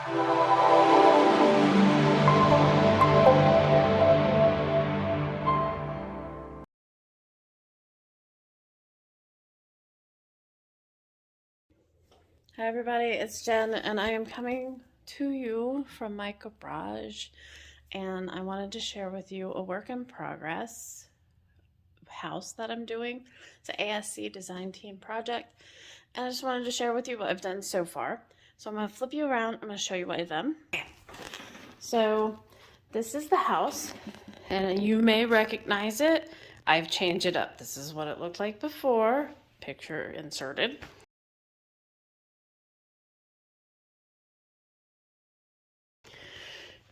Hi everybody, it's Jen and I am coming to you from my garage, and I wanted to share with you a work in progress house that I'm doing. It's an ASC design team project, and I just wanted to share with you what I've done so far. So I'm going to flip you around. I'm going to show you what I've done. So this is the house, and you may recognize it. I've changed it up. This is what it looked like before. Picture inserted.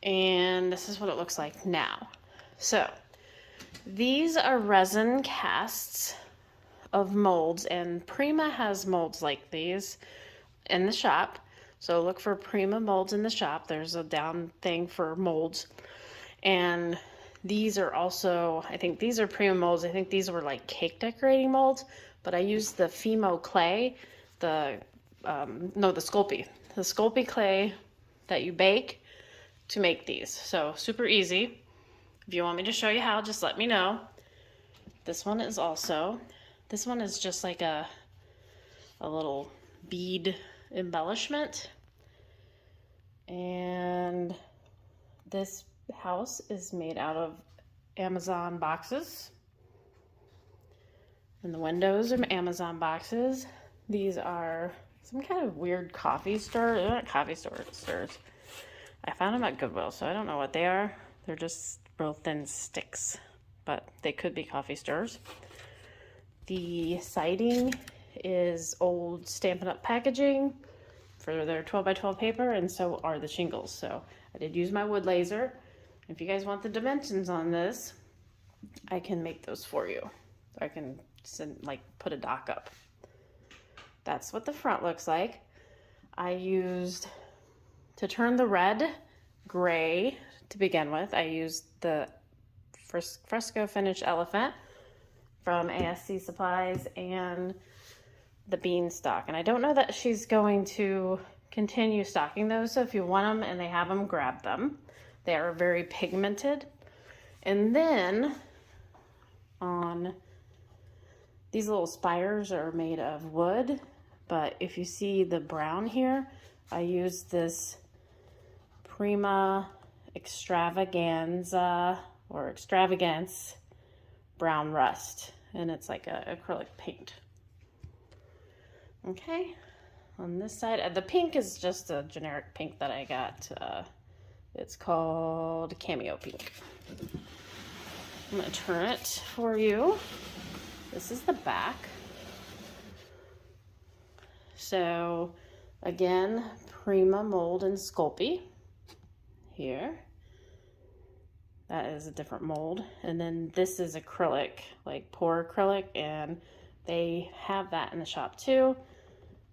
And this is what it looks like now. So these are resin casts of molds, and Prima has molds like these in the shop. So look for Prima molds in the shop. There's a down thing for molds. And these are also, I think these are Prima molds. I think these were like cake decorating molds, but I used the Fimo clay, the Sculpey clay that you bake to make these. So super easy. If you want me to show you how, just let me know. This one is just like a little bead embellishment. And this house is made out of Amazon boxes. And the windows are Amazon boxes. These are some kind of weird coffee stir. They're not coffee stirs. I found them at Goodwill, so I don't know what they are. They're just real thin sticks, but they could be coffee stirrers. The siding is old Stampin' Up! Packaging for their 12 by 12 paper, and so are the shingles. So I did use my wood laser. If you guys want the dimensions on this, I can make those for you. I can put a dock up. That's what the front looks like. I used, to turn the red gray to begin with, I used the fresco finish elephant from ASC Supplies and the beanstalk. And I don't know that she's going to continue stocking those, so if you want them and they have them, grab them. They are very pigmented. And then on these little spires are made of wood, but if you see the brown here, I used this Prima Extravaganza or Extravagance brown rust, and it's like a acrylic paint. Okay, on this side, the pink is just a generic pink that I got. It's called Cameo Pink. I'm gonna turn it for you. This is the back. So again, Prima mold and Sculpey here. That is a different mold. And then this is acrylic, like pour acrylic, and they have that in the shop too.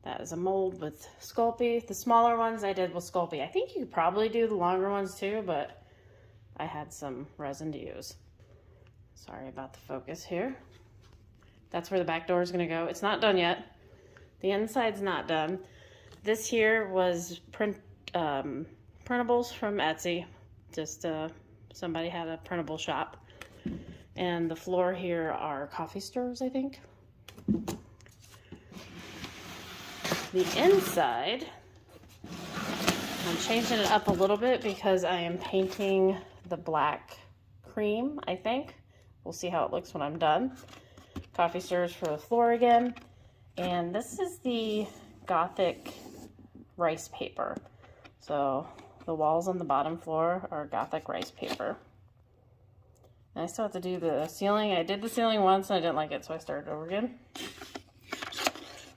That is a mold with Sculpey. The smaller ones I did with Sculpey. I think you could probably do the longer ones too, but I had some resin to use. Sorry about the focus here. That's where the back door is gonna go. It's not done yet. The inside's not done. This here was printables from Etsy. Just somebody had a printable shop. And the floor here are coffee stirrers, I think. The inside, I'm changing it up a little bit because I am painting the black cream, I think. We'll see how it looks when I'm done. Coffee stirrers for the floor again. And this is the Gothic rice paper. So the walls on the bottom floor are Gothic rice paper. And I still have to do the ceiling. I did the ceiling once and I didn't like it, so I started over again.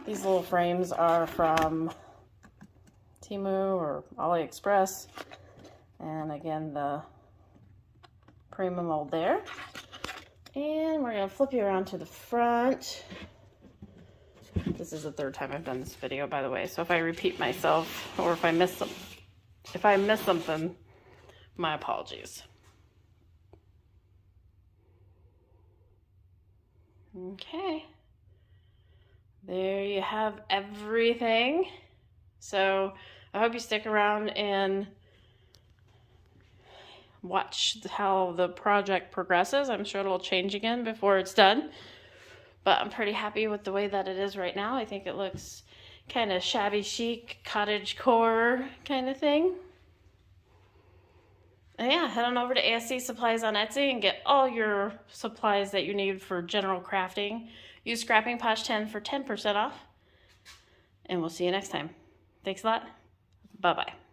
These little frames are from Temu or AliExpress. And again, the Prima mold there. And we're gonna flip you around to the front. This is the third time I've done this video, by the way. So if I repeat myself or if I miss something, my apologies. Okay. There you have everything. So I hope you stick around and watch how the project progresses. I'm sure it'll change again before it's done, but I'm pretty happy with the way that it is right now. I think it looks kind of shabby chic, cottage core kind of thing. And yeah, head on over to ASC Supplies on Etsy and get all your supplies that you need for general crafting. Use Scrapping Posh 10 for 10% off. And we'll see you next time. Thanks a lot. Bye-bye.